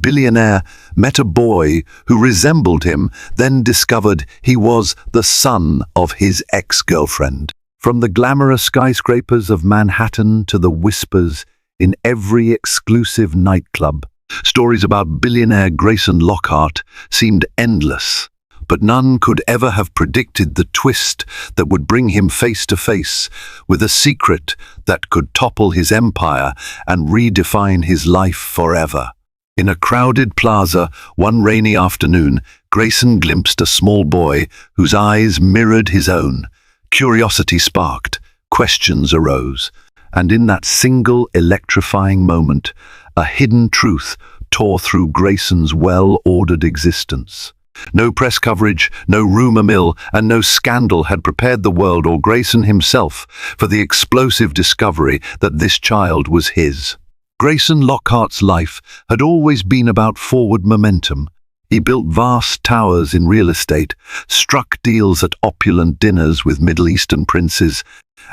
Billionaire met a boy who resembled him, then discovered he was the son of his ex-girlfriend. From the glamorous skyscrapers of Manhattan to the whispers in every exclusive nightclub, stories about billionaire Grayson Lockhart seemed endless. But none could ever have predicted the twist that would bring him face to face with a secret that could topple his empire and redefine his life forever. In a crowded plaza, one rainy afternoon, Grayson glimpsed a small boy whose eyes mirrored his own. Curiosity sparked, questions arose, and in that single electrifying moment, a hidden truth tore through Grayson's well-ordered existence. No press coverage, no rumor mill, and no scandal had prepared the world or Grayson himself for the explosive discovery that this child was his. Grayson Lockhart's life had always been about forward momentum. He built vast towers in real estate, struck deals at opulent dinners with Middle Eastern princes,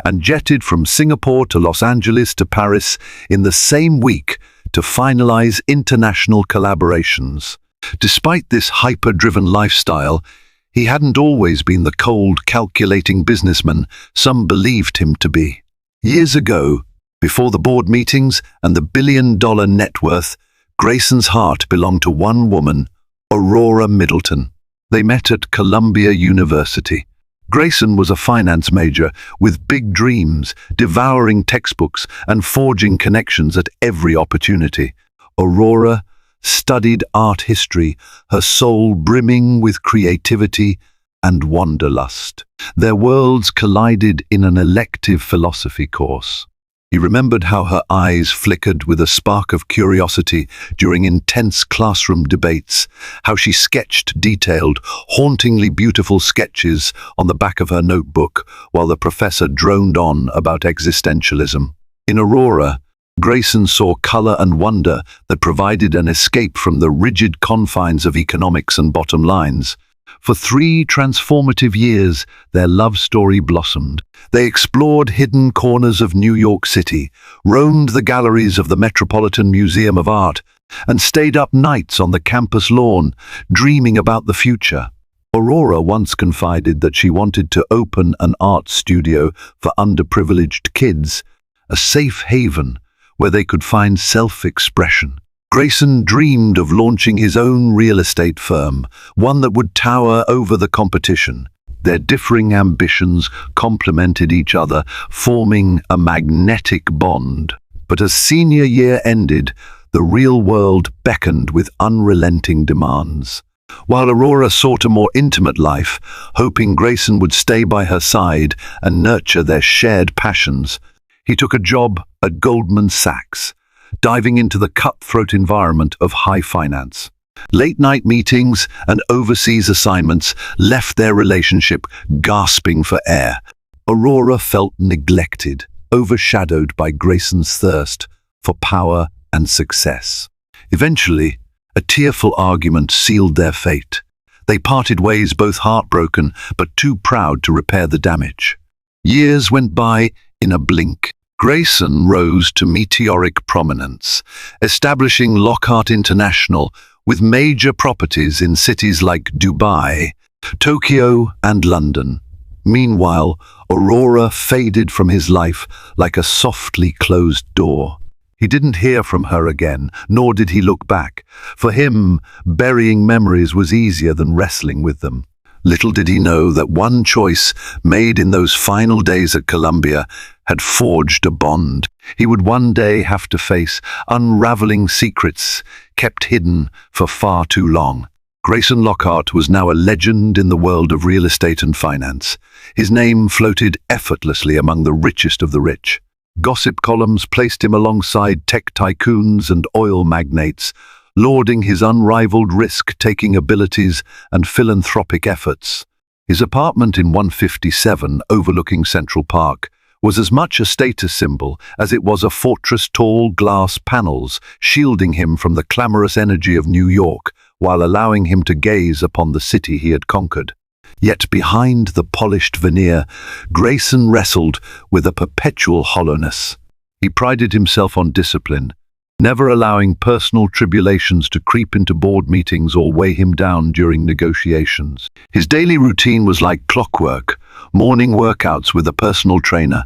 and jetted from Singapore to Los Angeles to Paris in the same week to finalize international collaborations. Despite this hyper-driven lifestyle, he hadn't always been the cold, calculating businessman some believed him to be. Years ago, before the board meetings and the billion-dollar net worth, Grayson's heart belonged to one woman, Aurora Middleton. They met at Columbia University. Grayson was a finance major with big dreams, devouring textbooks and forging connections at every opportunity. Aurora studied art history, her soul brimming with creativity and wanderlust. Their worlds collided in an elective philosophy course. He remembered how her eyes flickered with a spark of curiosity during intense classroom debates, how she sketched detailed, hauntingly beautiful sketches on the back of her notebook while the professor droned on about existentialism. In Aurora, Grayson saw color and wonder that provided an escape from the rigid confines of economics and bottom lines. For 3 transformative years, their love story blossomed. They explored hidden corners of New York City, roamed the galleries of the Metropolitan Museum of Art, and stayed up nights on the campus lawn, dreaming about the future. Aurora once confided that she wanted to open an art studio for underprivileged kids, a safe haven where they could find self-expression. Grayson dreamed of launching his own real estate firm, one that would tower over the competition. Their differing ambitions complemented each other, forming a magnetic bond. But as senior year ended, the real world beckoned with unrelenting demands. While Aurora sought a more intimate life, hoping Grayson would stay by her side and nurture their shared passions, he took a job at Goldman Sachs, diving into the cutthroat environment of high finance. Late-night meetings and overseas assignments left their relationship gasping for air. Aurora felt neglected, overshadowed by Grayson's thirst for power and success. Eventually, a tearful argument sealed their fate. They parted ways, both heartbroken but too proud to repair the damage. Years went by in a blink. Grayson rose to meteoric prominence, establishing Lockhart International with major properties in cities like Dubai, Tokyo, and London. Meanwhile, Aurora faded from his life like a softly closed door. He didn't hear from her again, nor did he look back. For him, burying memories was easier than wrestling with them. Little did he know that one choice made in those final days at Columbia had forged a bond he would one day have to face, unraveling secrets kept hidden for far too long. Grayson Lockhart was now a legend in the world of real estate and finance. His name floated effortlessly among the richest of the rich. Gossip columns placed him alongside tech tycoons and oil magnates, lauding his unrivaled risk-taking abilities and philanthropic efforts. His apartment in 157, overlooking Central Park, was as much a status symbol as it was a fortress, tall glass panels shielding him from the clamorous energy of New York while allowing him to gaze upon the city he had conquered. Yet behind the polished veneer, Grayson wrestled with a perpetual hollowness. He prided himself on discipline, never allowing personal tribulations to creep into board meetings or weigh him down during negotiations. His daily routine was like clockwork: morning workouts with a personal trainer,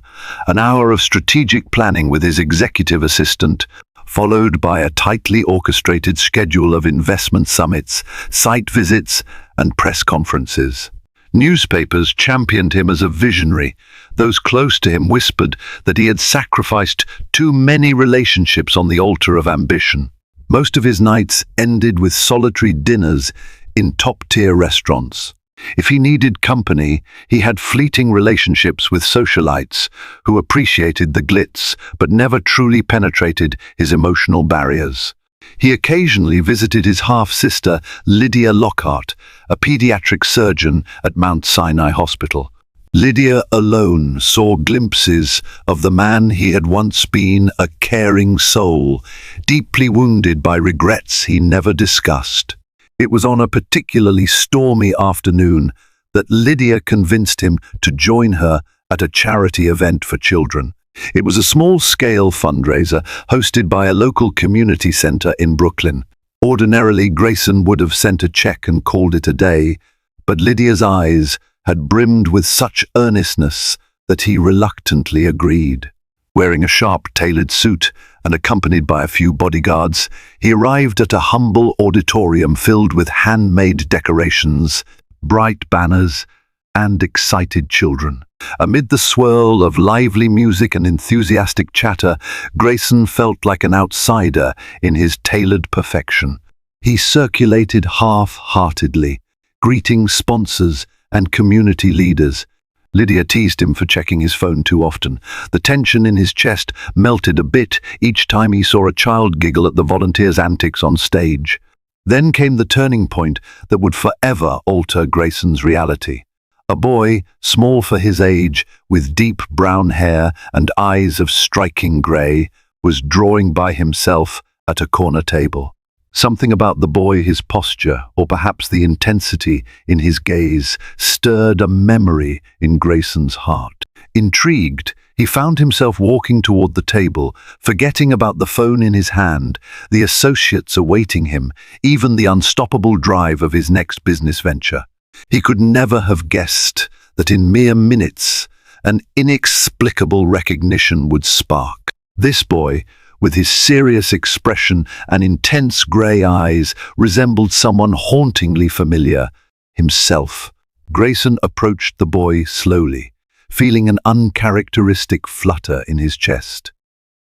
an hour of strategic planning with his executive assistant, followed by a tightly orchestrated schedule of investment summits, site visits, and press conferences. Newspapers championed him as a visionary. Those close to him whispered that he had sacrificed too many relationships on the altar of ambition. Most of his nights ended with solitary dinners in top-tier restaurants. If he needed company, he had fleeting relationships with socialites who appreciated the glitz but never truly penetrated his emotional barriers. He occasionally visited his half-sister, Lydia Lockhart, a pediatric surgeon at Mount Sinai Hospital. Lydia alone saw glimpses of the man he had once been, a caring soul, deeply wounded by regrets he never discussed. It was on a particularly stormy afternoon that Lydia convinced him to join her at a charity event for children. It was a small-scale fundraiser hosted by a local community center in Brooklyn. Ordinarily, Grayson would have sent a check and called it a day, but Lydia's eyes had brimmed with such earnestness that he reluctantly agreed. Wearing a sharp-tailored suit and accompanied by a few bodyguards, he arrived at a humble auditorium filled with handmade decorations, bright banners, and excited children. Amid the swirl of lively music and enthusiastic chatter, Grayson felt like an outsider in his tailored perfection. He circulated half-heartedly, greeting sponsors and community leaders. Lydia teased him for checking his phone too often. The tension in his chest melted a bit each time he saw a child giggle at the volunteers' antics on stage. Then came the turning point that would forever alter Grayson's reality. A boy, small for his age, with deep brown hair and eyes of striking grey, was drawing by himself at a corner table. Something about the boy, his posture, or perhaps the intensity in his gaze, stirred a memory in Grayson's heart. Intrigued, he found himself walking toward the table, forgetting about the phone in his hand, the associates awaiting him, even the unstoppable drive of his next business venture. He could never have guessed that in mere minutes an inexplicable recognition would spark. This boy, with his serious expression and intense grey eyes, resembled someone hauntingly familiar: himself. Grayson approached the boy slowly, feeling an uncharacteristic flutter in his chest.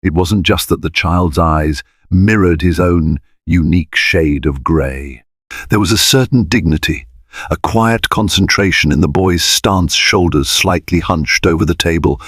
It wasn't just that the child's eyes mirrored his own unique shade of grey. There was a certain dignity, a quiet concentration in the boy's stance, shoulders slightly hunched over the table,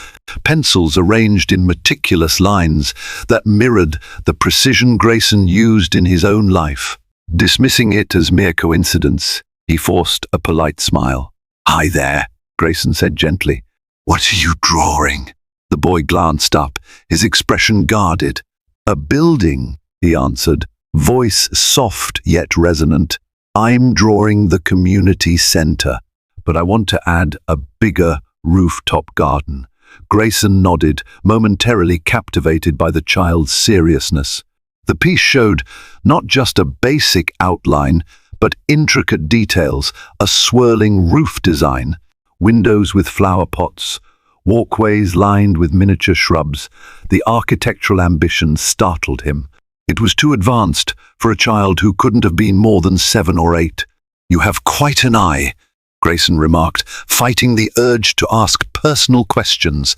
pencils arranged in meticulous lines that mirrored the precision Grayson used in his own life. Dismissing it as mere coincidence, he forced a polite smile. "Hi there," Grayson said gently. "What are you drawing?" The boy glanced up, his expression guarded. "A building," he answered, voice soft yet resonant. "I'm drawing the community center, but I want to add a bigger rooftop garden." Grayson nodded, momentarily captivated by the child's seriousness. The piece showed not just a basic outline, but intricate details: a swirling roof design, windows with flower pots, walkways lined with miniature shrubs. The architectural ambition startled him. It was too advanced for a child who couldn't have been more than 7 or 8. "You have quite an eye," Grayson remarked, fighting the urge to ask personal questions.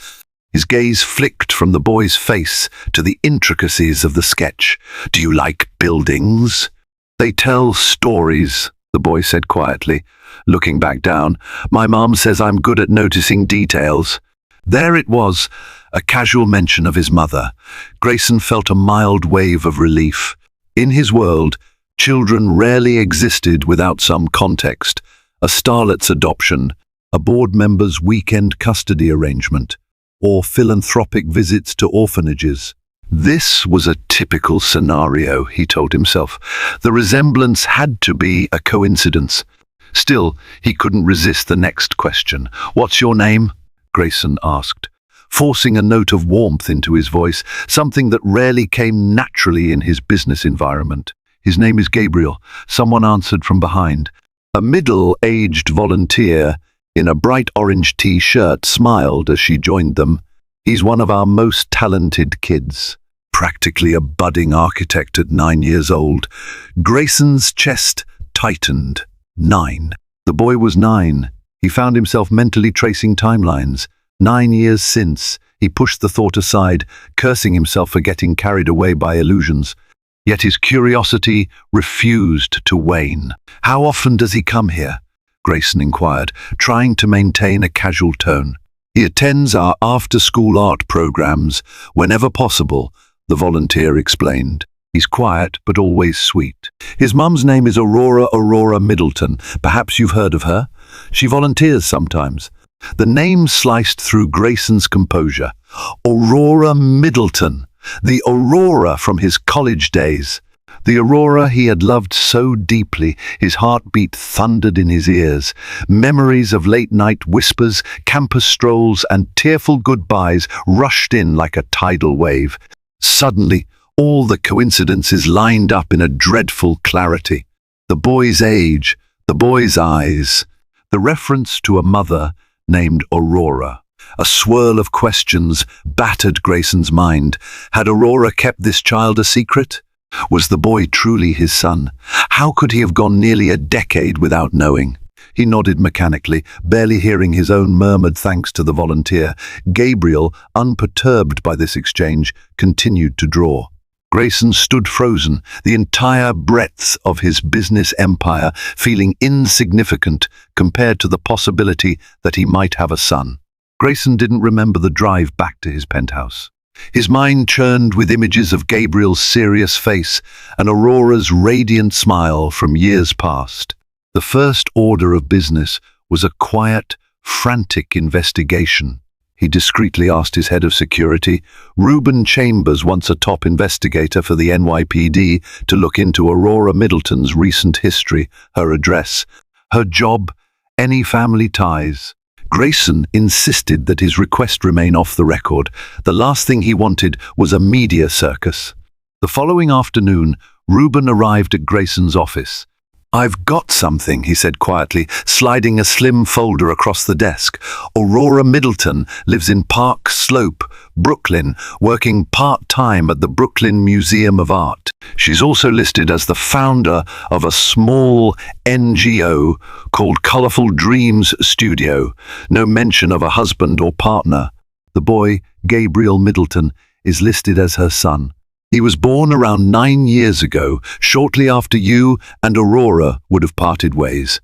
His gaze flicked from the boy's face to the intricacies of the sketch. "Do you like buildings?" "They tell stories," the boy said quietly, looking back down. "My mom says I'm good at noticing details." There it was, a casual mention of his mother. Grayson felt a mild wave of relief. In his world, children rarely existed without some context: a starlet's adoption, a board member's weekend custody arrangement, or philanthropic visits to orphanages. This was a typical scenario, he told himself. The resemblance had to be a coincidence. Still, he couldn't resist the next question. "What's your name?" Grayson asked. forcing a note of warmth into his voice, something that rarely came naturally in his business environment. "His name is Gabriel," someone answered from behind. A middle-aged volunteer in a bright orange t-shirt smiled as she joined them. "He's one of our most talented kids. Practically a budding architect at 9 years old." Grayson's chest tightened. 9. The boy was 9. He found himself mentally tracing timelines. 9 years since, he pushed the thought aside, cursing himself for getting carried away by illusions. Yet his curiosity refused to wane. "How often does he come here?" Grayson inquired, trying to maintain a casual tone. "He attends our after-school art programs whenever possible," the volunteer explained. "He's quiet, but always sweet. His mum's name is Aurora Middleton. Perhaps you've heard of her? She volunteers sometimes." The name sliced through Grayson's composure. Aurora Middleton. The Aurora from his college days. The Aurora he had loved so deeply, his heartbeat thundered in his ears. Memories of late-night whispers, campus strolls, and tearful goodbyes rushed in like a tidal wave. Suddenly, all the coincidences lined up in a dreadful clarity. The boy's age, the boy's eyes, the reference to a mother named Aurora. A swirl of questions battered Grayson's mind. Had Aurora kept this child a secret? Was the boy truly his son? How could he have gone nearly a decade without knowing? He nodded mechanically, barely hearing his own murmured thanks to the volunteer. Gabriel, unperturbed by this exchange, continued to draw. Grayson stood frozen, the entire breadth of his business empire feeling insignificant compared to the possibility that he might have a son. Grayson didn't remember the drive back to his penthouse. His mind churned with images of Gabriel's serious face and Aurora's radiant smile from years past. The first order of business was a quiet, frantic investigation. He discreetly asked his head of security, Reuben Chambers, once a top investigator for the NYPD, to look into Aurora Middleton's recent history, her address, her job, any family ties. Grayson insisted that his request remain off the record. The last thing he wanted was a media circus. The following afternoon, Reuben arrived at Grayson's office. "I've got something," he said quietly, sliding a slim folder across the desk. "Aurora Middleton lives in Park Slope, Brooklyn, working part-time at the Brooklyn Museum of Art. She's also listed as the founder of a small NGO called Colorful Dreams Studio. No mention of a husband or partner. The boy, Gabriel Middleton, is listed as her son. He was born around 9 years ago, shortly after you and Aurora would have parted ways."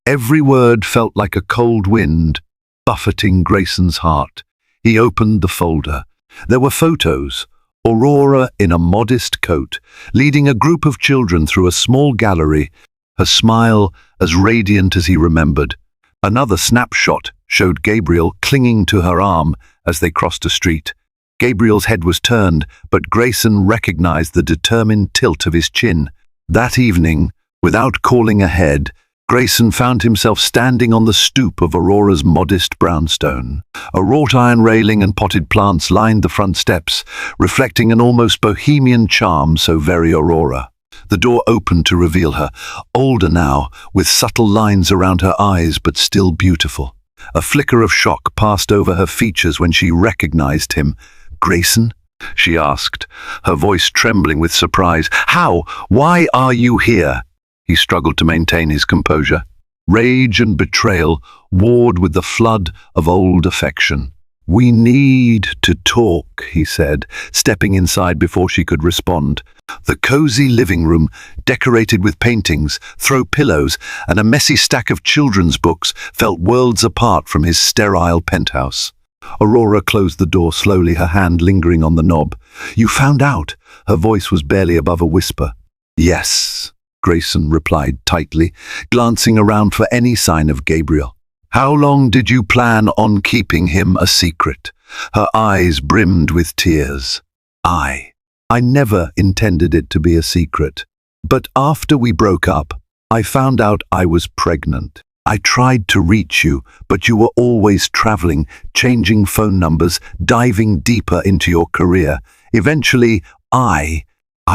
Every word felt like a cold wind, buffeting Grayson's heart. He opened the folder. There were photos. Aurora in a modest coat, leading a group of children through a small gallery, her smile as radiant as he remembered. Another snapshot showed Gabriel clinging to her arm as they crossed a street. Gabriel's head was turned, but Grayson recognized the determined tilt of his chin. That evening, without calling ahead, Grayson found himself standing on the stoop of Aurora's modest brownstone. A wrought iron railing and potted plants lined the front steps, reflecting an almost bohemian charm so very Aurora. The door opened to reveal her, older now, with subtle lines around her eyes but still beautiful. A flicker of shock passed over her features when she recognized him. "Grayson?" she asked, her voice trembling with surprise. "How? Why are you here?" He struggled to maintain his composure. Rage and betrayal warred with the flood of old affection. "We need to talk," he said, stepping inside before she could respond. The cozy living room, decorated with paintings, throw pillows, and a messy stack of children's books, felt worlds apart from his sterile penthouse. Aurora closed the door slowly, her hand lingering on the knob. "You found out?" Her voice was barely above a whisper. "Yes," Grayson replied tightly, glancing around for any sign of Gabriel. "How long did you plan on keeping him a secret?" Her eyes brimmed with tears. I never intended it to be a secret. But after we broke up, I found out I was pregnant. I tried to reach you, but you were always traveling, changing phone numbers, diving deeper into your career. Eventually, I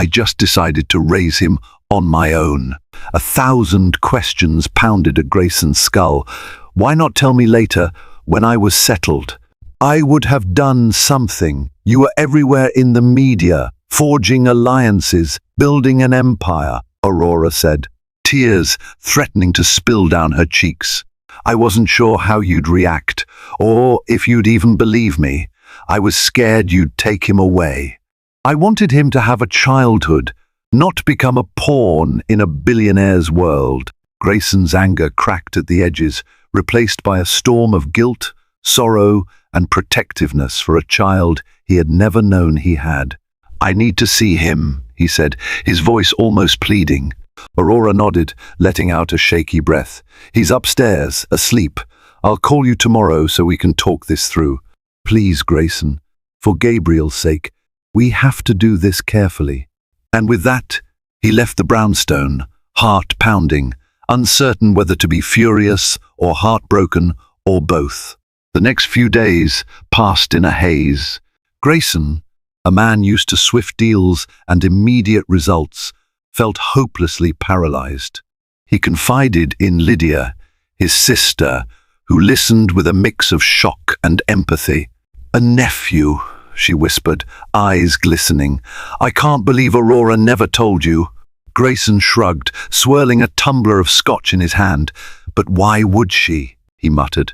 just decided to raise him on my own. 1,000 questions pounded at Grayson's skull. Why not tell me later, when I was settled? I would have done something. You were everywhere in the media, forging alliances, building an empire, Aurora said, tears threatening to spill down her cheeks. I wasn't sure how you'd react, or if you'd even believe me. I was scared you'd take him away. I wanted him to have a childhood, not become a pawn in a billionaire's world. Grayson's anger cracked at the edges, replaced by a storm of guilt, sorrow, and protectiveness for a child he had never known he had. I need to see him, he said, his voice almost pleading. Aurora nodded, letting out a shaky breath. He's upstairs, asleep. I'll call you tomorrow so we can talk this through. Please, Grayson, for Gabriel's sake, we have to do this carefully. And with that, he left the brownstone, heart pounding, uncertain whether to be furious or heartbroken or both. The next few days passed in a haze. Grayson, a man used to swift deals and immediate results, felt hopelessly paralyzed. He confided in Lydia, his sister, who listened with a mix of shock and empathy. A nephew, she whispered, eyes glistening. I can't believe Aurora never told you. Grayson shrugged, swirling a tumbler of scotch in his hand. But why would she? He muttered.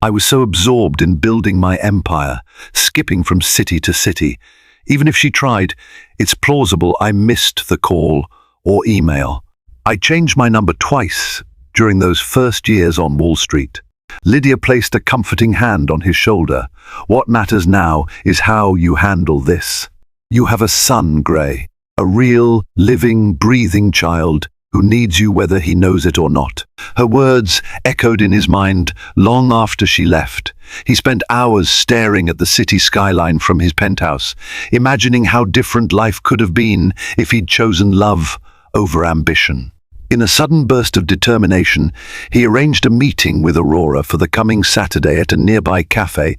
I was so absorbed in building my empire, skipping from city to city. Even if she tried, it's plausible I missed the call or email. I changed my number twice during those first years on Wall Street. Lydia placed a comforting hand on his shoulder. What matters now is how you handle this. You have a son, Gray, a real, living, breathing child who needs you whether he knows it or not. Her words echoed in his mind long after she left. He spent hours staring at the city skyline from his penthouse, imagining how different life could have been if he'd chosen love over ambition. In a sudden burst of determination, he arranged a meeting with Aurora for the coming Saturday at a nearby cafe,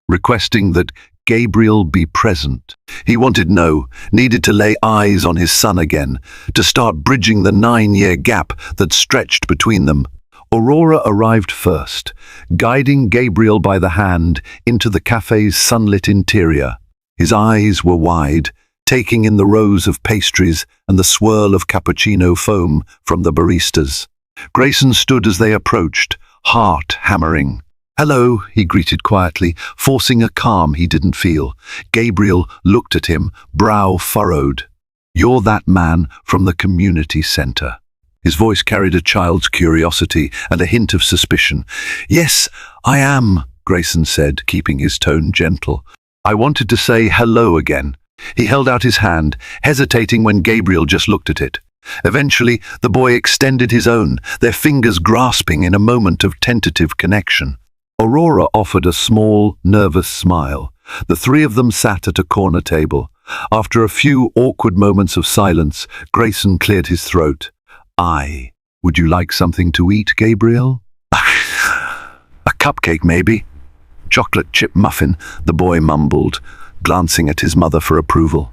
requesting that Gabriel be present. He needed to lay eyes on his son again, to start bridging the 9-year gap that stretched between them. Aurora arrived first, guiding Gabriel by the hand into the cafe's sunlit interior. His eyes were wide, taking in the rows of pastries and the swirl of cappuccino foam from the baristas. Grayson stood as they approached, heart hammering. Hello, he greeted quietly, forcing a calm he didn't feel. Gabriel looked at him, brow furrowed. You're that man from the community center. His voice carried a child's curiosity and a hint of suspicion. Yes, I am, Grayson said, keeping his tone gentle. I wanted to say hello again. He held out his hand, hesitating when Gabriel just looked at it. Eventually, the boy extended his own, their fingers grasping in a moment of tentative connection. Aurora offered a small, nervous smile. The three of them sat at a corner table. After a few awkward moments of silence, Grayson cleared his throat. Would you like something to eat, Gabriel? A cupcake, maybe? Chocolate chip muffin, the boy mumbled, glancing at his mother for approval.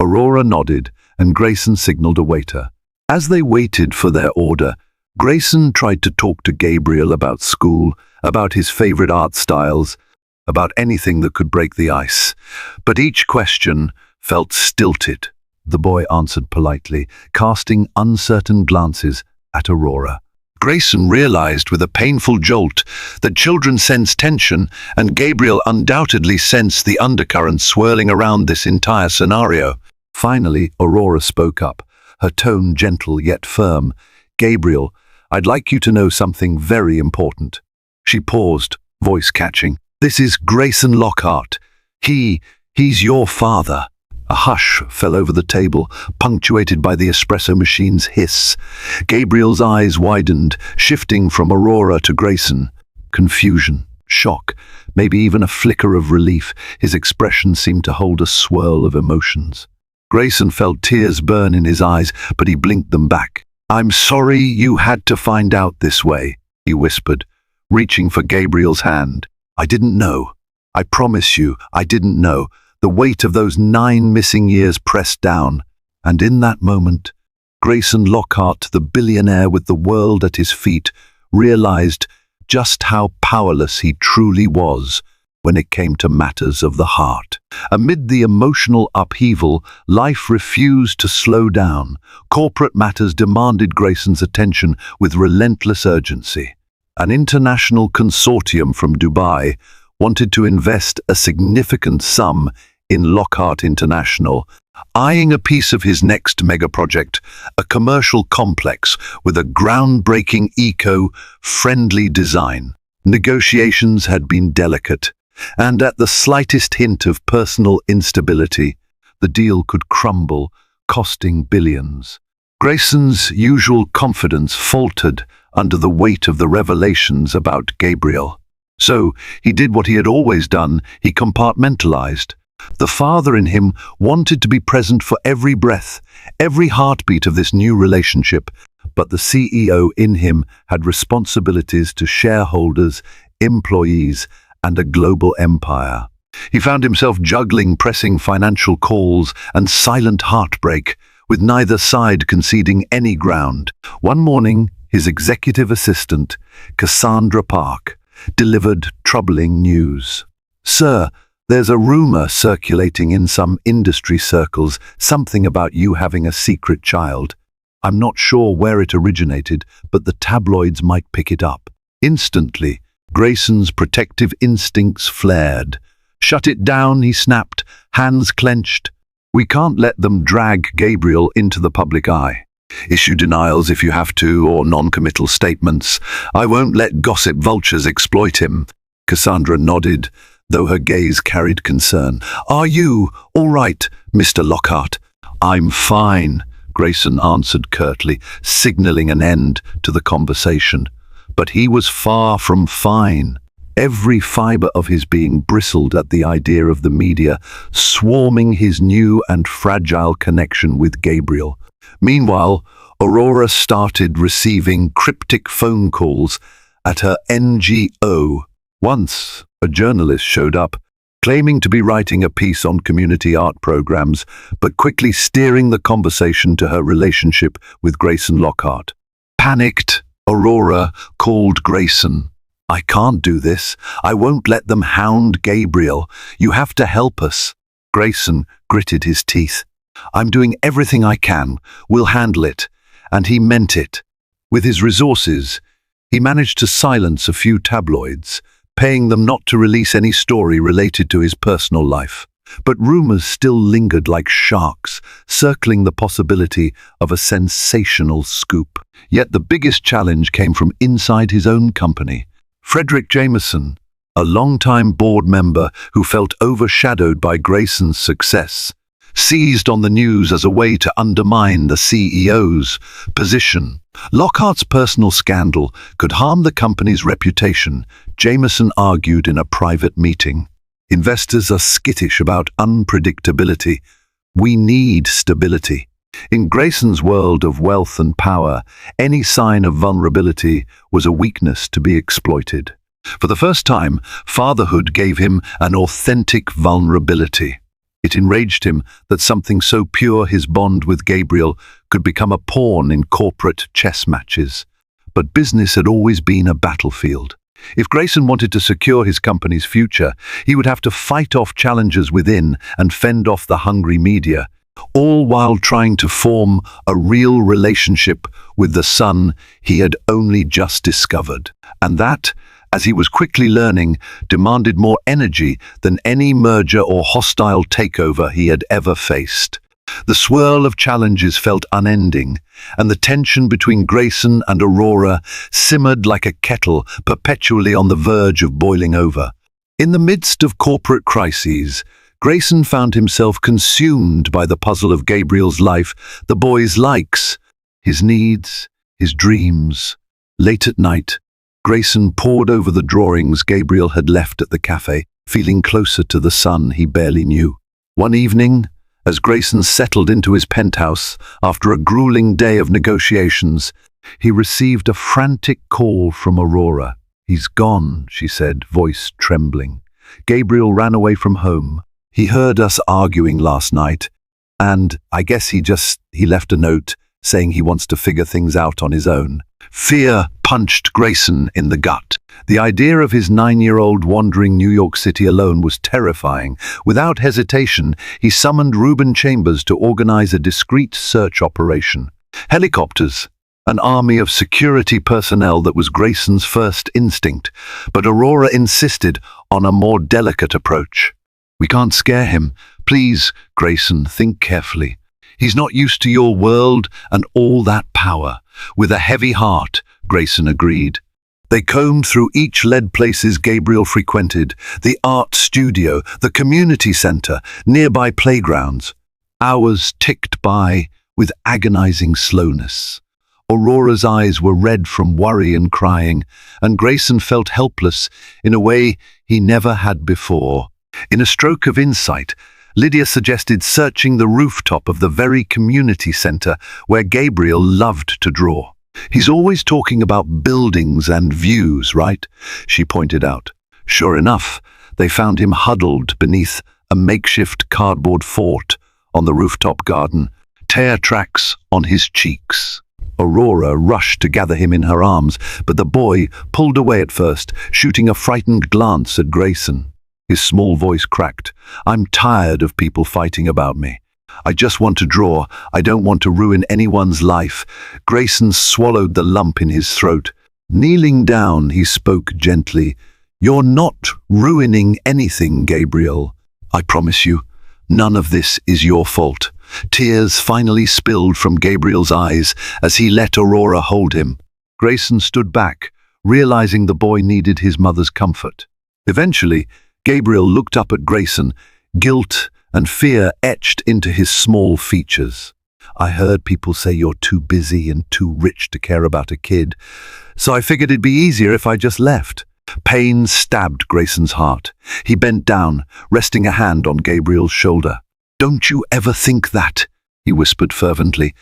Aurora nodded, and Grayson signaled a waiter. As they waited for their order, Grayson tried to talk to Gabriel about school, about his favorite art styles, about anything that could break the ice. But each question felt stilted. The boy answered politely, casting uncertain glances at Aurora. Grayson realized with a painful jolt that children sense tension, and Gabriel undoubtedly sensed the undercurrent swirling around this entire scenario. Finally, Aurora spoke up, her tone gentle yet firm. Gabriel, I'd like you to know something very important. She paused, voice catching. This is Grayson Lockhart. He's your father. A hush fell over the table, punctuated by the espresso machine's hiss. Gabriel's eyes widened, shifting from Aurora to Grayson. Confusion, shock, maybe even a flicker of relief. His expression seemed to hold a swirl of emotions. Grayson felt tears burn in his eyes, but he blinked them back. I'm sorry you had to find out this way. he whispered, reaching for Gabriel's hand. I didn't know. I promise you, I didn't know. The weight of those 9 missing years pressed down, and in that moment, Grayson Lockhart, the billionaire with the world at his feet, realized just how powerless he truly was when it came to matters of the heart. Amid the emotional upheaval, life refused to slow down. Corporate matters demanded Grayson's attention with relentless urgency. An international consortium from Dubai wanted to invest a significant sum in Lockhart International, eyeing a piece of his next mega-project, a commercial complex with a groundbreaking eco-friendly design. Negotiations had been delicate, and at the slightest hint of personal instability, the deal could crumble, costing billions. Grayson's usual confidence faltered under the weight of the revelations about Gabriel. So he did what he had always done, he compartmentalized. The father in him wanted to be present for every breath, every heartbeat of this new relationship, but the CEO in him had responsibilities to shareholders, employees, and a global empire. He found himself juggling pressing financial calls and silent heartbreak, with neither side conceding any ground. One morning, his executive assistant, Cassandra Park, delivered troubling news. Sir, there's a rumor circulating in some industry circles, something about you having a secret child. I'm not sure where it originated, but the tabloids might pick it up. Instantly, Grayson's protective instincts flared. Shut it down, he snapped, hands clenched. We can't let them drag Gabriel into the public eye. Issue denials if you have to, or non-committal statements. I won't let gossip vultures exploit him. Cassandra nodded, though her gaze carried concern. Are you all right, Mr. Lockhart? I'm fine, Grayson answered curtly, signaling an end to the conversation. But he was far from fine. Every fiber of his being bristled at the idea of the media swarming his new and fragile connection with Gabriel. Meanwhile, Aurora started receiving cryptic phone calls at her NGO. Once, a journalist showed up, claiming to be writing a piece on community art programs, but quickly steering the conversation to her relationship with Grayson Lockhart. Panicked, Aurora called Grayson. I can't do this. I won't let them hound Gabriel. You have to help us. Grayson gritted his teeth. I'm doing everything I can. We'll handle it. And he meant it. With his resources, he managed to silence a few tabloids, paying them not to release any story related to his personal life. But rumors still lingered like sharks, circling the possibility of a sensational scoop. Yet the biggest challenge came from inside his own company. Frederick Jameson, a longtime board member who felt overshadowed by Grayson's success, seized on the news as a way to undermine the CEO's position. Lockhart's personal scandal could harm the company's reputation, Jameson argued in a private meeting. Investors are skittish about unpredictability. We need stability. In Grayson's world of wealth and power, any sign of vulnerability was a weakness to be exploited. For the first time, fatherhood gave him an authentic vulnerability. It enraged him that something so pure, his bond with Gabriel, could become a pawn in corporate chess matches. But business had always been a battlefield. If Grayson wanted to secure his company's future, he would have to fight off challenges within and fend off the hungry media, all while trying to form a real relationship with the son he had only just discovered. And that, as he was quickly learning, demanded more energy than any merger or hostile takeover he had ever faced. The swirl of challenges felt unending, and the tension between Grayson and Aurora simmered like a kettle perpetually on the verge of boiling over. In the midst of corporate crises, Grayson found himself consumed by the puzzle of Gabriel's life, the boy's likes, his needs, his dreams. Late at night, Grayson pored over the drawings Gabriel had left at the cafe, feeling closer to the son he barely knew. One evening, as Grayson settled into his penthouse after a grueling day of negotiations, He received a frantic call from Aurora. "He's gone," she said, voice trembling. "Gabriel ran away from home. He heard us arguing last night, and I guess he left a note saying he wants to figure things out on his own." Fear punched Grayson in the gut. The idea of his 9-year-old wandering New York City alone was terrifying. Without hesitation, he summoned Reuben Chambers to organize a discreet search operation. Helicopters, an army of security personnel that was Grayson's first instinct, but Aurora insisted on a more delicate approach. "We can't scare him. Please, Grayson, think carefully. He's not used to your world and all that power." With a heavy heart, Grayson agreed. They combed through each lead places Gabriel frequented, the art studio, the community center, nearby playgrounds. Hours ticked by with agonizing slowness. Aurora's eyes were red from worry and crying, and Grayson felt helpless in a way he never had before. In a stroke of insight, Lydia suggested searching the rooftop of the very community center where Gabriel loved to draw. "He's always talking about buildings and views, right?" she pointed out. Sure enough, they found him huddled beneath a makeshift cardboard fort on the rooftop garden, tear tracks on his cheeks. Aurora rushed to gather him in her arms, but the boy pulled away at first, shooting a frightened glance at Grayson. His small voice cracked. "I'm tired of people fighting about me. I just want to draw. I don't want to ruin anyone's life." Grayson swallowed the lump in his throat. Kneeling down, he spoke gently. "You're not ruining anything, Gabriel. I promise you, none of this is your fault." Tears finally spilled from Gabriel's eyes as he let Aurora hold him. Grayson stood back, realizing the boy needed his mother's comfort. Eventually, Gabriel looked up at Grayson, guilt and fear etched into his small features. "I heard people say you're too busy and too rich to care about a kid, so I figured it'd be easier if I just left." Pain stabbed Grayson's heart. He bent down, resting a hand on Gabriel's shoulder. "Don't you ever think that," he whispered fervently.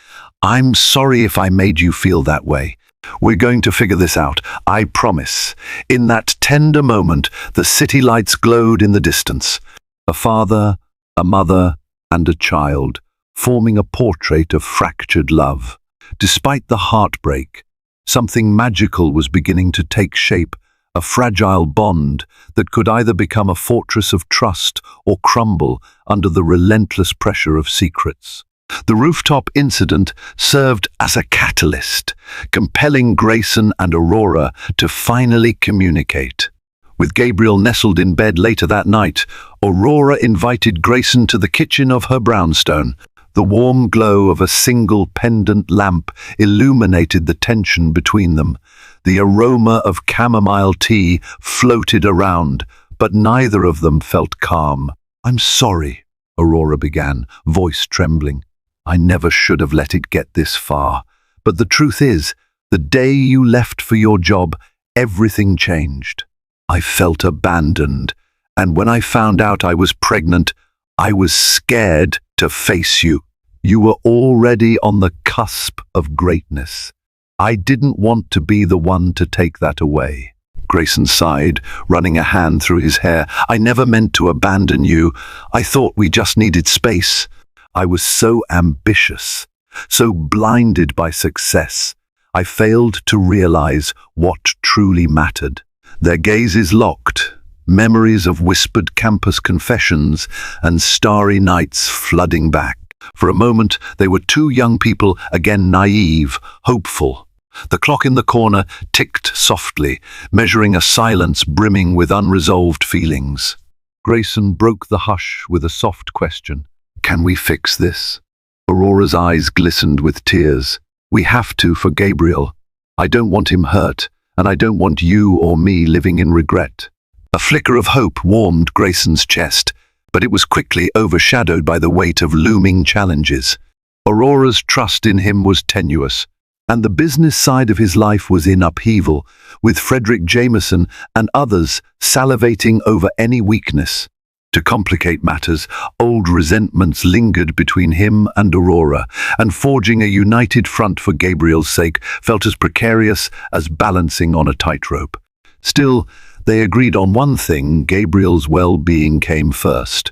"I'm sorry if I made you feel that way. We're going to figure this out, I promise." In that tender moment, the city lights glowed in the distance. A father, a mother, and a child, forming a portrait of fractured love. Despite the heartbreak, something magical was beginning to take shape, a fragile bond that could either become a fortress of trust or crumble under the relentless pressure of secrets. The rooftop incident served as a catalyst, compelling Grayson and Aurora to finally communicate. With Gabriel nestled in bed later that night, Aurora invited Grayson to the kitchen of her brownstone. The warm glow of a single pendant lamp illuminated the tension between them. The aroma of chamomile tea floated around, but neither of them felt calm. "I'm sorry," Aurora began, voice trembling. "I never should have let it get this far. But the truth is, the day you left for your job, everything changed. I felt abandoned, and when I found out I was pregnant, I was scared to face you. You were already on the cusp of greatness. I didn't want to be the one to take that away." Grayson sighed, running a hand through his hair. "I never meant to abandon you. I thought we just needed space. I was so ambitious, so blinded by success. I failed to realize what truly mattered." Their gazes locked, memories of whispered campus confessions and starry nights flooding back. For a moment, they were two young people, again naive, hopeful. The clock in the corner ticked softly, measuring a silence brimming with unresolved feelings. Grayson broke the hush with a soft question. "Can we fix this?" Aurora's eyes glistened with tears. "We have to for Gabriel. I don't want him hurt, and I don't want you or me living in regret." A flicker of hope warmed Grayson's chest, but it was quickly overshadowed by the weight of looming challenges. Aurora's trust in him was tenuous, and the business side of his life was in upheaval, with Frederick Jameson and others salivating over any weakness. To complicate matters, old resentments lingered between him and Aurora, and forging a united front for Gabriel's sake felt as precarious as balancing on a tightrope. Still, they agreed on one thing: Gabriel's well-being came first.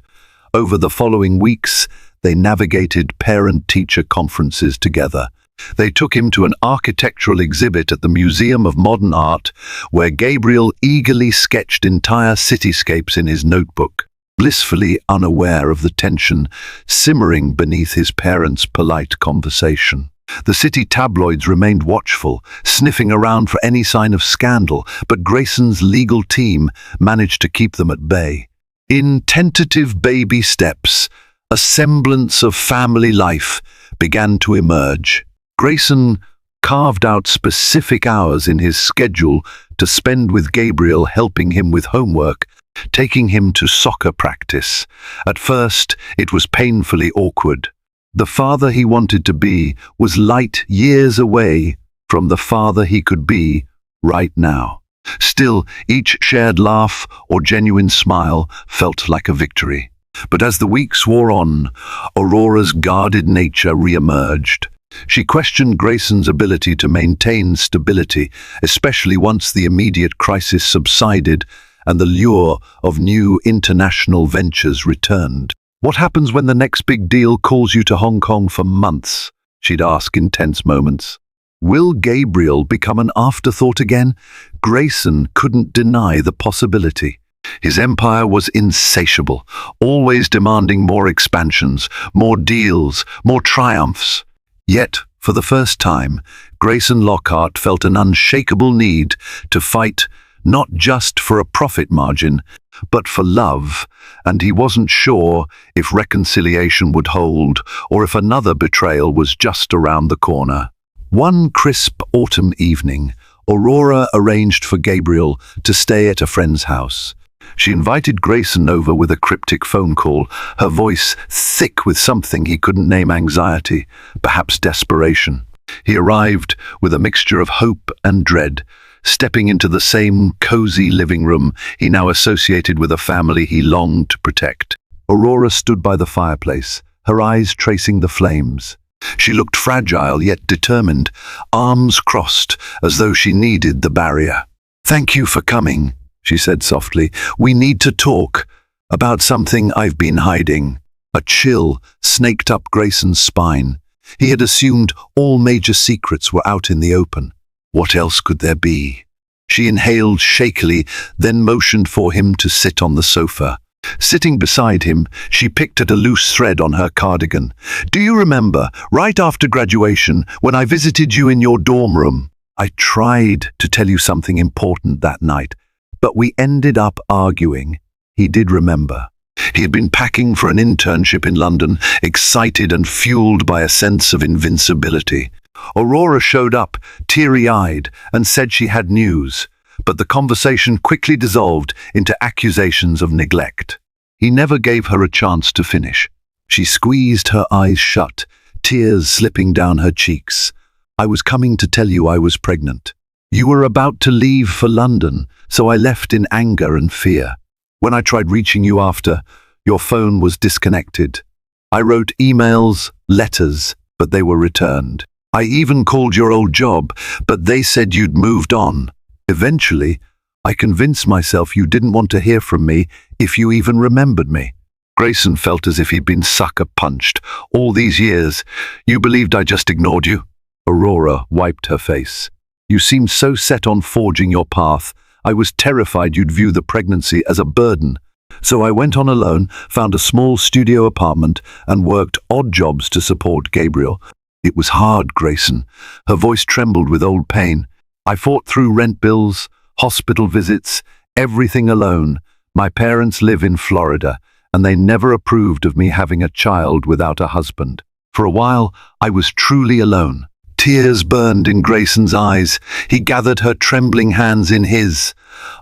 Over the following weeks, they navigated parent-teacher conferences together. They took him to an architectural exhibit at the Museum of Modern Art, where Gabriel eagerly sketched entire cityscapes in his notebook, blissfully unaware of the tension simmering beneath his parents' polite conversation. The city tabloids remained watchful, sniffing around for any sign of scandal, but Grayson's legal team managed to keep them at bay. In tentative baby steps, a semblance of family life began to emerge. Grayson carved out specific hours in his schedule to spend with Gabriel, helping him with homework, taking him to soccer practice. At first, it was painfully awkward. The father he wanted to be was light years away from the father he could be right now. Still, each shared laugh or genuine smile felt like a victory. But as the weeks wore on, Aurora's guarded nature re-emerged. She questioned Grayson's ability to maintain stability, especially once the immediate crisis subsided and the lure of new international ventures returned. "What happens when the next big deal calls you to Hong Kong for months?" she'd ask in tense moments. Will Gabriel become an afterthought again? Grayson couldn't deny the possibility. His empire was insatiable, always demanding more expansions, more deals, more triumphs. Yet, for the first time, Grayson Lockhart felt an unshakable need to fight not just for a profit margin, but for love, and he wasn't sure if reconciliation would hold or if another betrayal was just around the corner. One crisp autumn evening, Aurora arranged for Gabriel to stay at a friend's house. She invited Grayson over with a cryptic phone call, her voice thick with something he couldn't name: anxiety, perhaps desperation. He arrived with a mixture of hope and dread, stepping into the same cozy living room he now associated with a family he longed to protect. Aurora stood by the fireplace, her eyes tracing the flames. She looked fragile yet determined, arms crossed as though she needed the barrier. "Thank you for coming," she said softly. "We need to talk about something I've been hiding." A chill snaked up Grayson's spine. He had assumed all major secrets were out in the open. What else could there be? She inhaled shakily, then motioned for him to sit on the sofa. Sitting beside him, she picked at a loose thread on her cardigan. "Do you remember, right after graduation, when I visited you in your dorm room? I tried to tell you something important that night, but we ended up arguing." He did remember. He had been packing for an internship in London, excited and fueled by a sense of invincibility. Aurora showed up, teary-eyed, and said she had news, but the conversation quickly dissolved into accusations of neglect. He never gave her a chance to finish. She squeezed her eyes shut, tears slipping down her cheeks. "I was coming to tell you I was pregnant. You were about to leave for London, so I left in anger and fear. When I tried reaching you after, your phone was disconnected. I wrote emails, letters, but they were returned. I even called your old job, but they said you'd moved on. Eventually, I convinced myself you didn't want to hear from me if you even remembered me." Grayson felt as if he'd been sucker-punched. "All these years, you believed I just ignored you?" Aurora wiped her face. "You seemed so set on forging your path. I was terrified you'd view the pregnancy as a burden. So I went on alone, found a small studio apartment, and worked odd jobs to support Gabriel. It was hard, Grayson." Her voice trembled with old pain. "I fought through rent bills, hospital visits, everything alone. My parents live in Florida, and they never approved of me having a child without a husband. For a while, I was truly alone." Tears burned in Grayson's eyes. He gathered her trembling hands in his.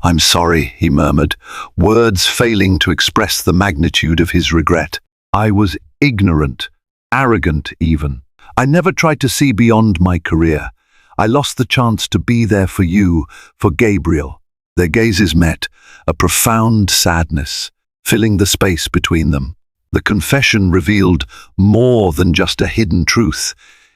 "I'm sorry," he murmured, words failing to express the magnitude of his regret. "I was ignorant, arrogant even. I never tried to see beyond my career. I lost the chance to be there for you, for Gabriel." Their gazes met, a profound sadness filling the space between them. The confession revealed more than just a hidden truth.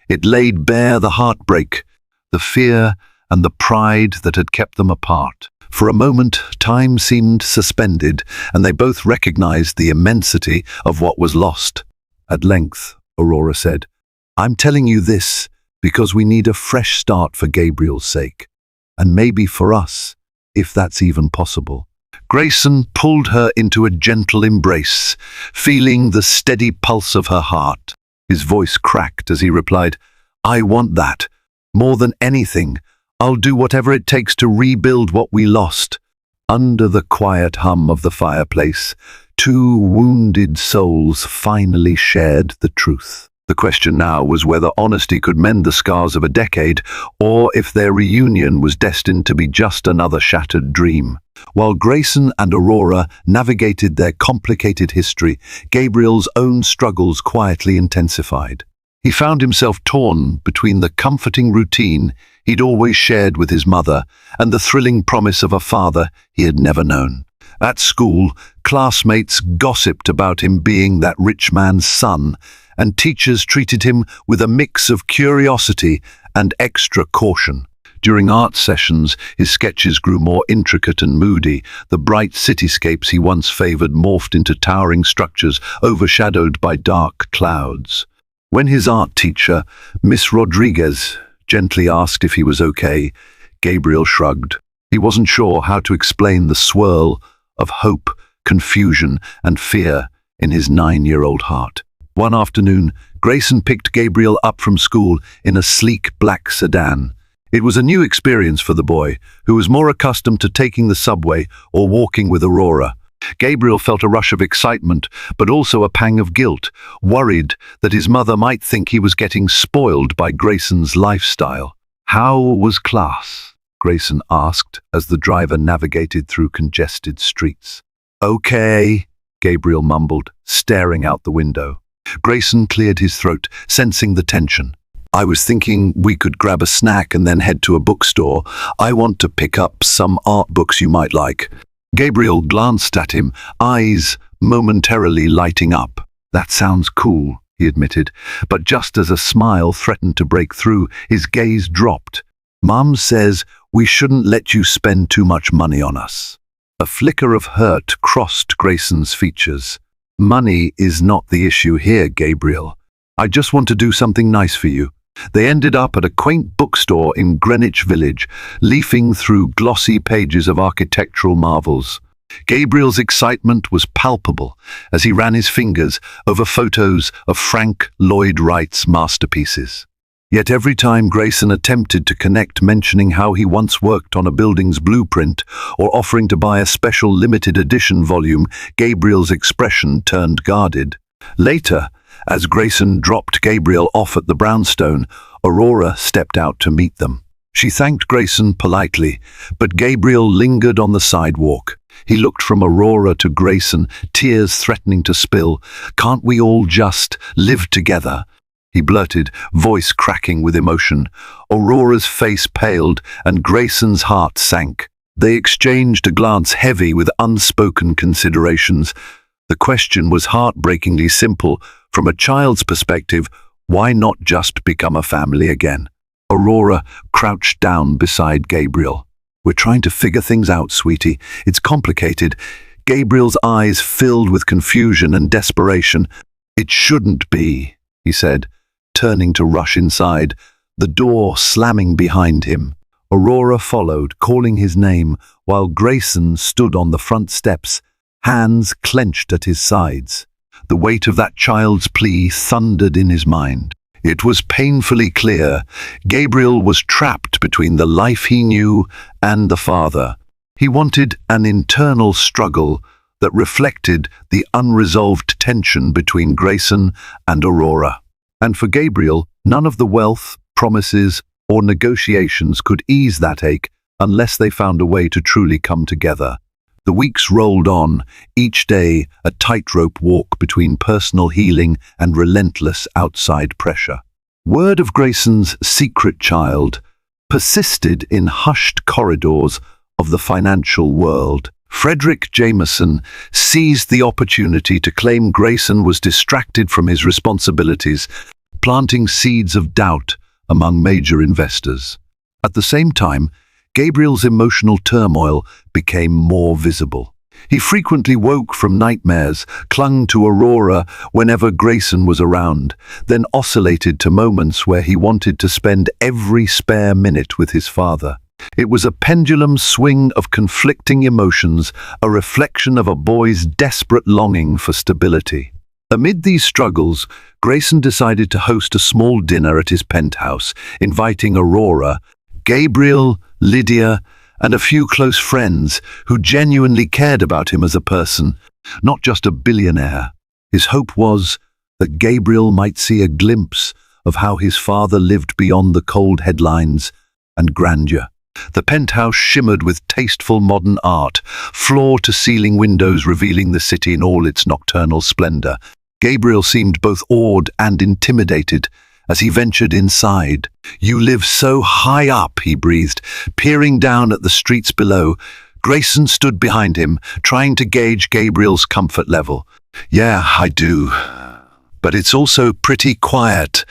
It laid bare the heartbreak, the fear, and the pride that had kept them apart. For a moment, time seemed suspended, and they both recognized the immensity of what was lost. At length, Aurora said, "I'm telling you this because we need a fresh start for Gabriel's sake, and maybe for us, if that's even possible." Grayson pulled her into a gentle embrace, feeling the steady pulse of her heart. His voice cracked as he replied, "I want that. More than anything, I'll do whatever it takes to rebuild what we lost." Under the quiet hum of the fireplace, two wounded souls finally shared the truth. The question now was whether honesty could mend the scars of a decade, or if their reunion was destined to be just another shattered dream. While Grayson and Aurora navigated their complicated history, Gabriel's own struggles quietly intensified. He found himself torn between the comforting routine he'd always shared with his mother and the thrilling promise of a father he had never known. At school, classmates gossiped about him being that rich man's son, and teachers treated him with a mix of curiosity and extra caution. During art sessions, his sketches grew more intricate and moody. The bright cityscapes he once favored morphed into towering structures overshadowed by dark clouds. When his art teacher, Miss Rodriguez, gently asked if he was okay, Gabriel shrugged. He wasn't sure how to explain the swirl of hope, confusion, and fear in his 9-year-old heart. One afternoon, Grayson picked Gabriel up from school in a sleek black sedan. It was a new experience for the boy, who was more accustomed to taking the subway or walking with Aurora. Gabriel felt a rush of excitement, but also a pang of guilt, worried that his mother might think he was getting spoiled by Grayson's lifestyle. "How was class?" Grayson asked as the driver navigated through congested streets. "Okay," Gabriel mumbled, staring out the window. Grayson cleared his throat, sensing the tension. "I was thinking we could grab a snack and then head to a bookstore. I want to pick up some art books you might like." Gabriel glanced at him, eyes momentarily lighting up. "That sounds cool," he admitted, but just as a smile threatened to break through, his gaze dropped. "Mom says we shouldn't let you spend too much money on us." A flicker of hurt crossed Grayson's features. "Money is not the issue here, Gabriel. I just want to do something nice for you." They ended up at a quaint bookstore in Greenwich Village, leafing through glossy pages of architectural marvels. Gabriel's excitement was palpable as he ran his fingers over photos of Frank Lloyd Wright's masterpieces. Yet every time Grayson attempted to connect, mentioning how he once worked on a building's blueprint or offering to buy a special limited edition volume, Gabriel's expression turned guarded. Later, as Grayson dropped Gabriel off at the brownstone, Aurora stepped out to meet them. She thanked Grayson politely, but Gabriel lingered on the sidewalk. He looked from Aurora to Grayson, tears threatening to spill. "Can't we all just live together?" he blurted, voice cracking with emotion. Aurora's face paled and Grayson's heart sank. They exchanged a glance heavy with unspoken considerations. The question was heartbreakingly simple. From a child's perspective, why not just become a family again? Aurora crouched down beside Gabriel. "We're trying to figure things out, sweetie. It's complicated." Gabriel's eyes filled with confusion and desperation. "It shouldn't be," he said, turning to rush inside, the door slamming behind him. Aurora followed, calling his name, while Grayson stood on the front steps, hands clenched at his sides. The weight of that child's plea thundered in his mind. It was painfully clear Gabriel was trapped between the life he knew and the father. He wanted an internal struggle that reflected the unresolved tension between Grayson and Aurora. And for Gabriel, none of the wealth, promises, or negotiations could ease that ache unless they found a way to truly come together. The weeks rolled on, each day a tightrope walk between personal healing and relentless outside pressure. Word of Grayson's secret child persisted in hushed corridors of the financial world. Frederick Jameson seized the opportunity to claim Grayson was distracted from his responsibilities, planting seeds of doubt among major investors. At the same time, Gabriel's emotional turmoil became more visible. He frequently woke from nightmares, clung to Aurora whenever Grayson was around, then oscillated to moments where he wanted to spend every spare minute with his father. It was a pendulum swing of conflicting emotions, a reflection of a boy's desperate longing for stability. Amid these struggles, Grayson decided to host a small dinner at his penthouse, inviting Aurora, Gabriel, Lydia, and a few close friends who genuinely cared about him as a person, not just a billionaire. His hope was that Gabriel might see a glimpse of how his father lived beyond the cold headlines and grandeur. The penthouse shimmered with tasteful modern art, floor-to-ceiling windows revealing the city in all its nocturnal splendor. Gabriel seemed both awed and intimidated as he ventured inside. "You live so high up," he breathed, peering down at the streets below. Grayson stood behind him, trying to gauge Gabriel's comfort level. "Yeah, I do. But it's also pretty quiet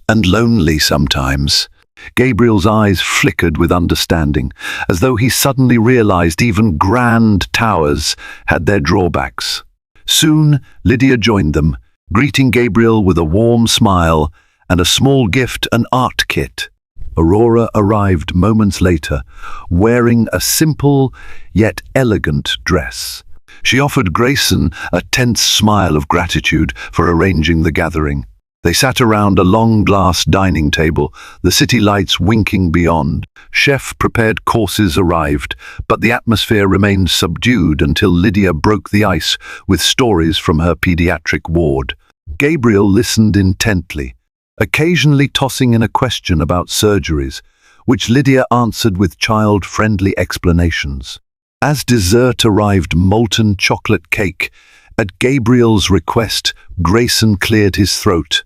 and lonely sometimes." Gabriel's eyes flickered with understanding, as though he suddenly realized even grand towers had their drawbacks. Soon, Lydia joined them, greeting Gabriel with a warm smile and a small gift, an art kit. Aurora arrived moments later, wearing a simple yet elegant dress. She offered Grayson a tense smile of gratitude for arranging the gathering. They sat around a long glass dining table, the city lights winking beyond. Chef-prepared courses arrived, but the atmosphere remained subdued until Lydia broke the ice with stories from her pediatric ward. Gabriel listened intently, occasionally tossing in a question about surgeries, which Lydia answered with child-friendly explanations. As dessert arrived molten chocolate cake, at Gabriel's request, Grayson cleared his throat.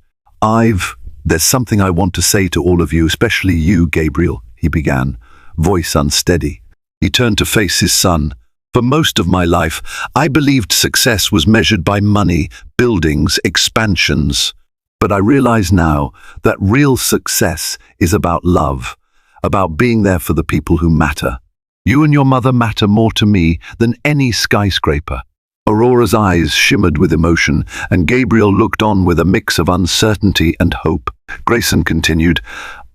There's something I want to say to all of you, especially you, Gabriel," he began, voice unsteady. He turned to face his son. "For most of my life, I believed success was measured by money, buildings, expansions. But I realize now that real success is about love, about being there for the people who matter. You and your mother matter more to me than any skyscraper." Aurora's eyes shimmered with emotion, and Gabriel looked on with a mix of uncertainty and hope. Grayson continued,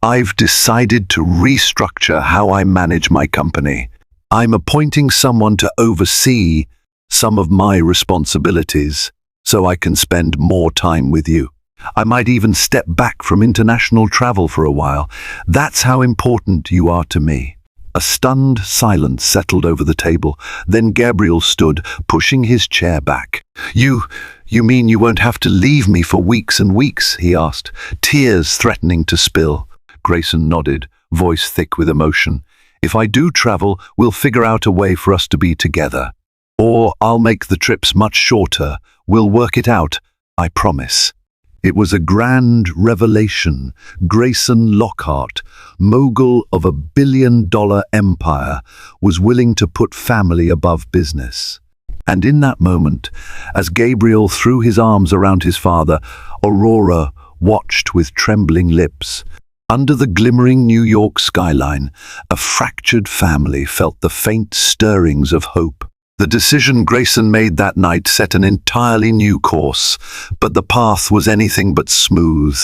"I've decided to restructure how I manage my company. I'm appointing someone to oversee some of my responsibilities, so I can spend more time with you. I might even step back from international travel for a while. That's how important you are to me." A stunned silence settled over the table. Then Gabriel stood, pushing his chair back. You mean you won't have to leave me for weeks and weeks?" he asked, tears threatening to spill. Grayson nodded, voice thick with emotion. "If I do travel, we'll figure out a way for us to be together. Or I'll make the trips much shorter. We'll work it out, I promise." It was a grand revelation. Grayson Lockhart, mogul of a billion-dollar empire, was willing to put family above business. And in that moment, as Gabriel threw his arms around his father, Aurora watched with trembling lips. Under the glimmering New York skyline, a fractured family felt the faint stirrings of hope. The decision Grayson made that night set an entirely new course, but the path was anything but smooth.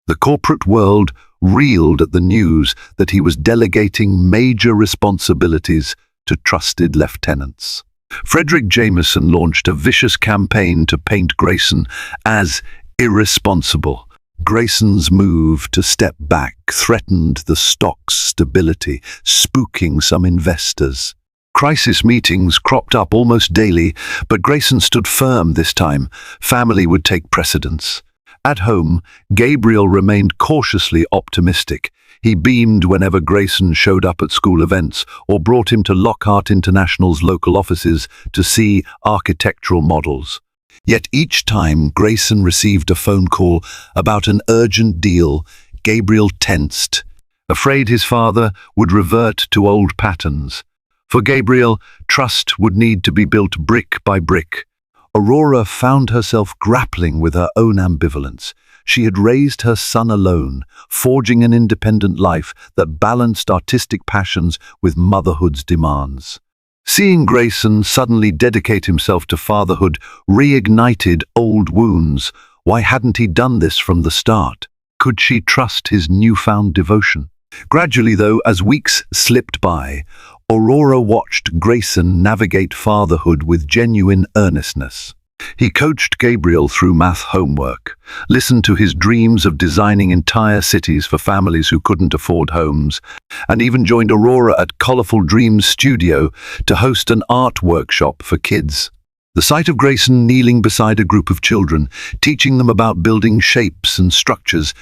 The corporate world reeled at the news that he was delegating major responsibilities to trusted lieutenants. Frederick Jameson launched a vicious campaign to paint Grayson as irresponsible. Grayson's move to step back threatened the stock's stability, spooking some investors. Crisis meetings cropped up almost daily, but Grayson stood firm this time. Family would take precedence. At home, Gabriel remained cautiously optimistic. He beamed whenever Grayson showed up at school events or brought him to Lockhart International's local offices to see architectural models. Yet each time Grayson received a phone call about an urgent deal, Gabriel tensed, afraid his father would revert to old patterns. For Gabriel, trust would need to be built brick by brick. Aurora found herself grappling with her own ambivalence. She had raised her son alone, forging an independent life that balanced artistic passions with motherhood's demands. Seeing Grayson suddenly dedicate himself to fatherhood reignited old wounds. Why hadn't he done this from the start? Could she trust his newfound devotion? Gradually, though, as weeks slipped by, Aurora watched Grayson navigate fatherhood with genuine earnestness. He coached Gabriel through math homework, listened to his dreams of designing entire cities for families who couldn't afford homes, and even joined Aurora at Colorful Dreams Studio to host an art workshop for kids. The sight of Grayson kneeling beside a group of children, teaching them about building shapes and structures,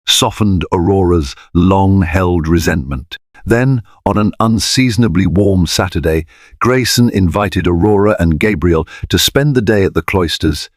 softened Aurora's long-held resentment. Then, on an unseasonably warm Saturday, Grayson invited Aurora and Gabriel to spend the day at the Cloisters,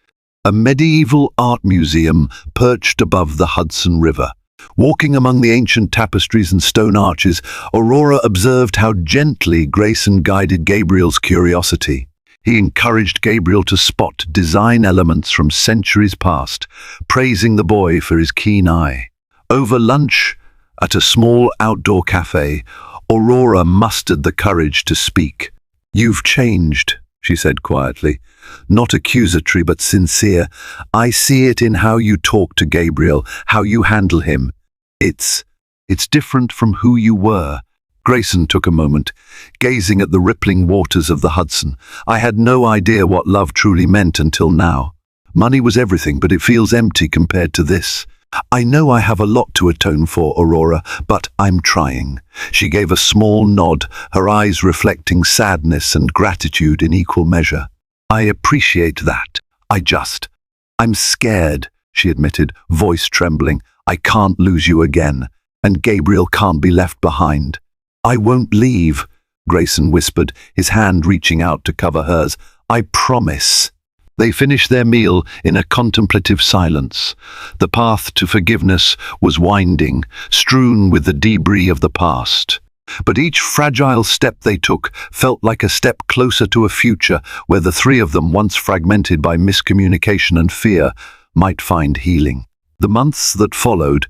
a medieval art museum perched above the Hudson River. Walking among the ancient tapestries and stone arches, Aurora observed how gently Grayson guided Gabriel's curiosity. He encouraged Gabriel to spot design elements from centuries past, praising the boy for his keen eye. Over lunch, at a small outdoor cafe, Aurora mustered the courage to speak. "You've changed," she said quietly. Not accusatory but sincere. "I see it in how you talk to Gabriel, how you handle him. It's different from who you were." Grayson took a moment, gazing at the rippling waters of the Hudson. "I had no idea what love truly meant until now. Money was everything, but it feels empty compared to this. I know I have a lot to atone for, Aurora, but I'm trying." She gave a small nod, her eyes reflecting sadness and gratitude in equal measure. "I appreciate that. I'm scared," she admitted, voice trembling. "I can't lose you again, and Gabriel can't be left behind." "I won't leave," Grayson whispered, his hand reaching out to cover hers. "I promise." They finished their meal in a contemplative silence. The path to forgiveness was winding, strewn with the debris of the past. But each fragile step they took felt like a step closer to a future where the three of them, once fragmented by miscommunication and fear, might find healing. The months that followed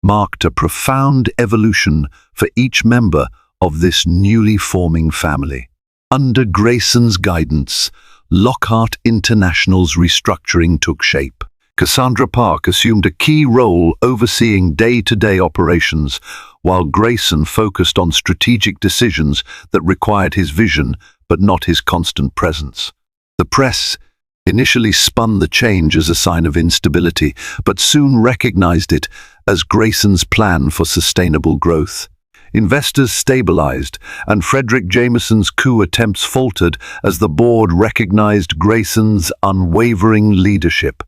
marked a profound evolution for each member of this newly forming family. Under Grayson's guidance, Lockhart International's restructuring took shape. Cassandra Park assumed a key role overseeing day-to-day operations, while Grayson focused on strategic decisions that required his vision but not his constant presence. The press initially spun the change as a sign of instability, but soon recognized it as Grayson's plan for sustainable growth. Investors stabilized, and Frederick Jameson's coup attempts faltered as the board recognized Grayson's unwavering leadership.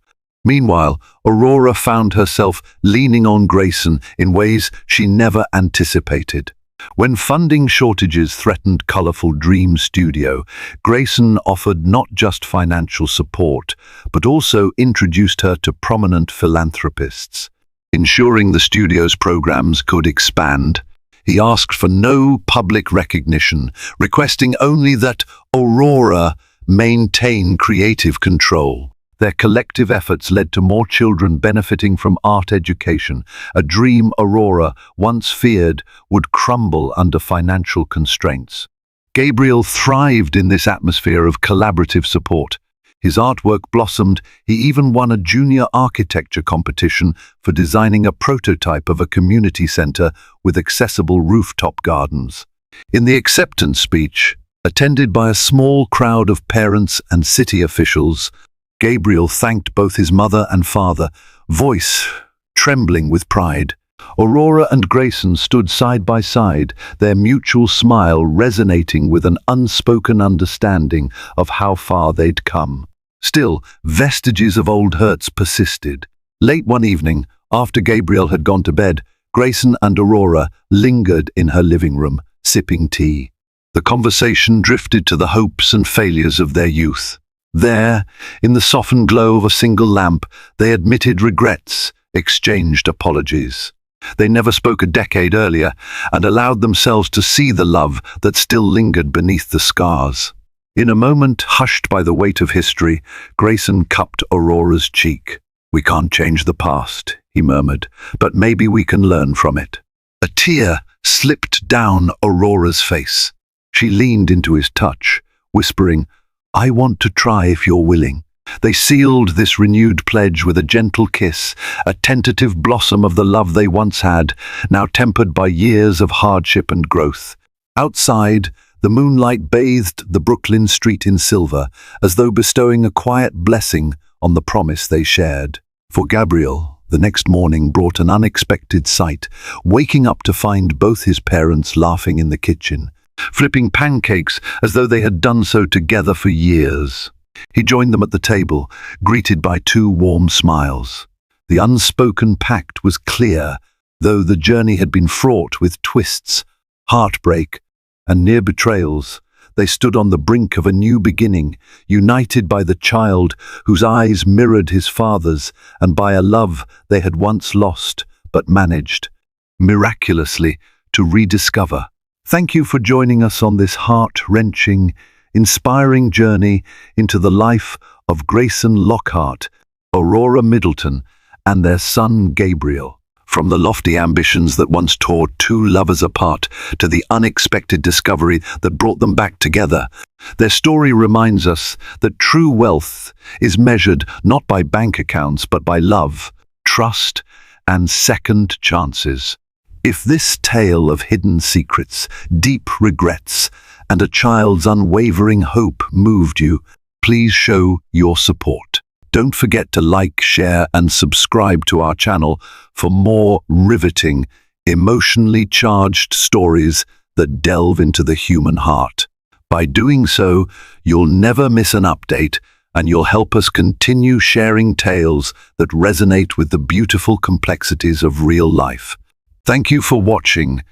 Meanwhile, Aurora found herself leaning on Grayson in ways she never anticipated. When funding shortages threatened Colorful Dream Studio, Grayson offered not just financial support, but also introduced her to prominent philanthropists. Ensuring the studio's programs could expand, he asked for no public recognition, requesting only that Aurora maintain creative control. Their collective efforts led to more children benefiting from art education, a dream Aurora once feared would crumble under financial constraints. Gabriel thrived in this atmosphere of collaborative support. His artwork blossomed. He even won a junior architecture competition for designing a prototype of a community center with accessible rooftop gardens. In the acceptance speech, attended by a small crowd of parents and city officials, Gabriel thanked both his mother and father, voice trembling with pride. Aurora and Grayson stood side by side, their mutual smile resonating with an unspoken understanding of how far they'd come. Still, vestiges of old hurts persisted. Late one evening, after Gabriel had gone to bed, Grayson and Aurora lingered in her living room, sipping tea. The conversation drifted to the hopes and failures of their youth. There, in the softened glow of a single lamp, they admitted regrets, exchanged apologies. They never spoke a decade earlier and allowed themselves to see the love that still lingered beneath the scars. In a moment hushed by the weight of history, Grayson cupped Aurora's cheek. "We can't change the past," he murmured, "but maybe we can learn from it." A tear slipped down Aurora's face. She leaned into his touch, whispering, "I want to try if you're willing." They sealed this renewed pledge with a gentle kiss, a tentative blossom of the love they once had, now tempered by years of hardship and growth. Outside, the moonlight bathed the Brooklyn street in silver, as though bestowing a quiet blessing on the promise they shared. For Gabriel, the next morning brought an unexpected sight, waking up to find both his parents laughing in the kitchen, flipping pancakes as though they had done so together for years. He joined them at the table, greeted by two warm smiles. The unspoken pact was clear, though the journey had been fraught with twists, heartbreak, and near betrayals. They stood on the brink of a new beginning, united by the child whose eyes mirrored his father's, and by a love they had once lost, but managed, miraculously, to rediscover. Thank you for joining us on this heart-wrenching, inspiring journey into the life of Grayson Lockhart, Aurora Middleton, and their son Gabriel. From the lofty ambitions that once tore two lovers apart to the unexpected discovery that brought them back together, their story reminds us that true wealth is measured not by bank accounts but by love, trust, and second chances. If this tale of hidden secrets, deep regrets, and a child's unwavering hope moved you, please show your support. Don't forget to like, share, and subscribe to our channel for more riveting, emotionally charged stories that delve into the human heart. By doing so, you'll never miss an update, and you'll help us continue sharing tales that resonate with the beautiful complexities of real life. Thank you for watching,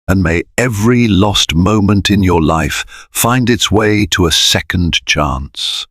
and may every lost moment in your life find its way to a second chance.